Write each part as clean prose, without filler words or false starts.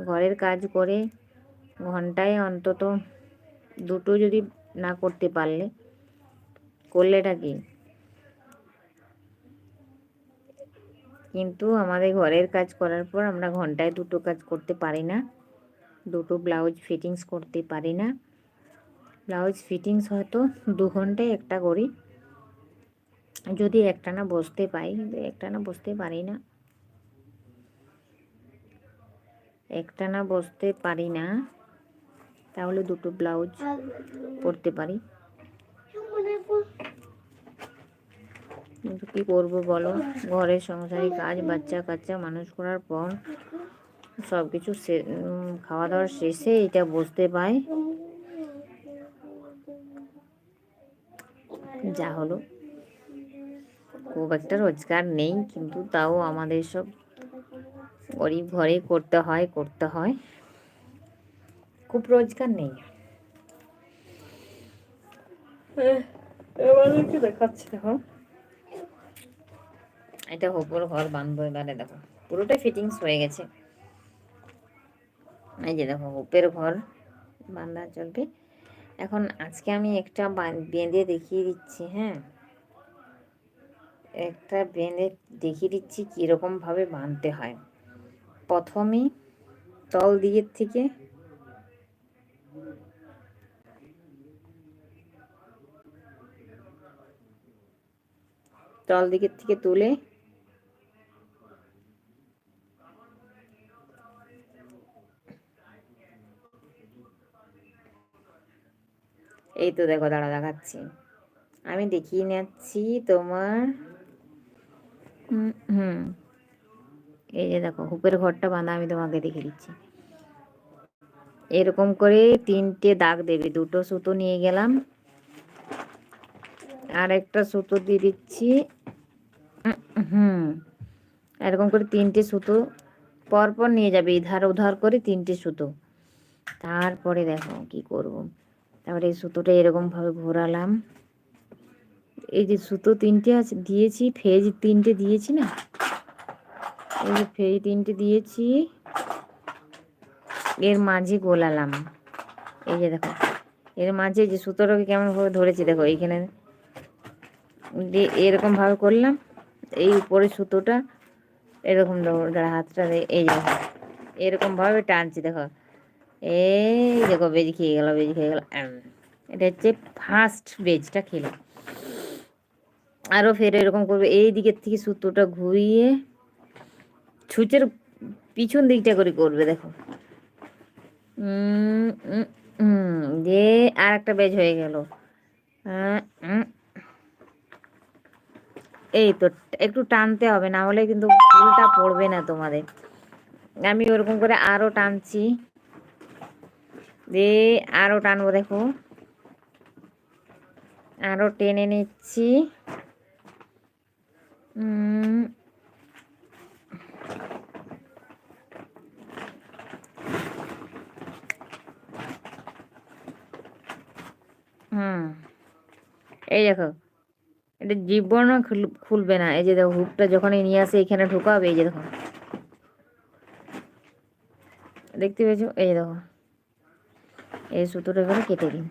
ঘরের কাজ করে ঘন্টায় অন্তত 2টো যদি না করতে পারলে করলেটা কি? কিন্তু আমাদের ঘরের কাজ করার পর আমরা ঘন্টায় 2টো কাজ করতে পারি না, 2টো ব্লাউজ ফিটিংস করতে পারি না। ব্লাউজ ফিটিংস হয়তো 2 ঘন্টায় একটা করি, যদি একটানা বসতে পাই, একটানা বসতে পারি না, একটানা বসতে পারি না, তাহলে 2টো ব্লাউজ করতে পারি। কিন্তু কী করবো বলো, ঘরের সংসারে কাজ, বাচ্চা কাচ্চা মানুষ করার পর সব কিছু খাওয়া দাওয়ার শেষে এটা বসতে পাই, যা হলো। খুব একটা রোজগার নেই, কিন্তু তাও আমাদের সব গরিব ঘরে করতে হয়। খুব রোজগার নেই। এবারে দেখাচ্ছি, দেখো এটা উপর ঘর বাঁধবো এবারে। দেখো পুরোটাই ফিটিংস হয়ে গেছে। এই যে দেখো উপের ঘর বাঁধা চলবে। এখন আজকে আমি একটা বেঁধে দেখিয়ে দিচ্ছি। হ্যাঁ, একটা বেঁধে দেখিয়ে দিচ্ছি কীরকম ভাবে বাঁধতে হয়। প্রথমেই তল দিকের থেকে তুলে এই তো দেখো, দাঁড়া দেখাচ্ছি, আমি দেখিয়ে নিচ্ছি তোমার। এই যে দেখো হুপের ঘরটা বাঁধা আমি তোমাকে দেখিয়ে দিচ্ছি। এরকম করে 3টে দাগ দেবে। 2টো সুতো নিয়ে গেলাম, আর একটা সুতো দিয়ে দিচ্ছি। এরকম করে 3টে সুতো পরপর নিয়ে যাবে, ইধার উধার করে 3টে সুতো। তারপরে দেখো কি করব, তারপরে এই সুতোটা এরকম ভাবে ঘোরালাম। এই যে সুতো 3টে আছে দিয়েছি, ফেজ 3টে দিয়েছি না, এই যে ফেজ 3টে দিয়েছি, এর মাঝে গোলালাম। এই যে দেখো এর মাঝে যে সুতোটাকে কেমন ভাবে ধরেছি দেখো, এইখানে দিয়ে এরকম ভাবে করলাম। এই উপরে সুতোটা এরকম হাতটা এই যে এরকম ভাবে টানছি। দেখো এই দেখো বেজি খেয়ে গেল। এটা হচ্ছে ফার্স্ট বেজটা খেলো। আরও ফের এরকম করবে, এই দিকের থেকে সুতোটা ঘুরিয়ে ছুঁচের পিছন দিকটা করে করবে। দেখো যে আর একটা বেজ হয়ে গেল। এই তো একটু টানতে হবে, না হলে কিন্তু ফুলটা পড়বে না তোমাদের। আমি ওরকম করে আরও টানছি, দিয়ে আরও টানবো। দেখো আরও টেনে নিচ্ছি। এই দেখো এটা জীবনও খুলবে না। এই যে দেখো হুকটা যখনই নিয়ে আসে এখানে ঢোকাবে, এই যে দেখো দেখতে পেয়েছো, এই যে দেখো এই সুতোটা করে কেটে দিন।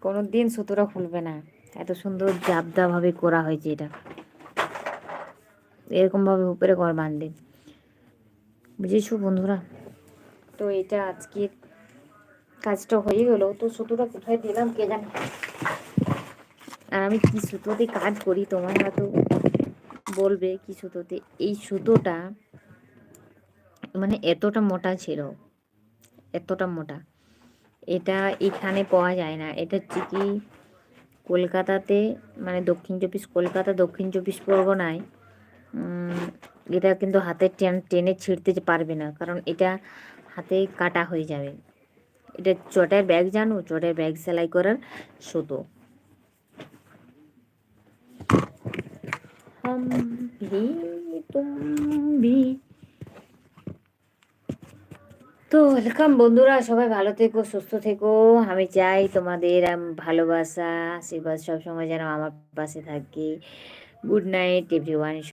কোনো দিন সুতোটা খুলবে না, এত সুন্দর জাবদা ভাবে করা হয়েছে এটা। এরকম ভাবে উপরে ঘর বাঁধবে, বুঝেছো বন্ধুরা? তো এটা আজকের কাজটা হয়ে গেল। তো সুতোটা কোথায় দিলাম কে জানে, আর আমি কি সুতোতে কাজ করি তোমার হয়তো বলবে কি সুতোতে। এই সুতোটা মানে এতটা মোটা ছিল, এতটা মোটা, এটা এখানে পাওয়া যায় না। এটা হচ্ছে কি কলকাতাতে, মানে দক্ষিণ চব্বিশ পরগনায় এটা কিন্তু হাতে টেনে ছিঁড়তে পারবে না, কারণ এটা হাতে কাটা হয়ে যাবে। এটা চটের ব্যাগ, জানো, চটের ব্যাগ সেলাই করার সুতো। हम भी तुम भी। তো ওয়েলকাম বন্ধুরা, সবাই ভালো থেকো, সুস্থ থেকো। আমি চাই তোমাদের ভালোবাসা, আশীর্বাদ সবসময় যেন আমার পাশে থাকে। Good night everyone.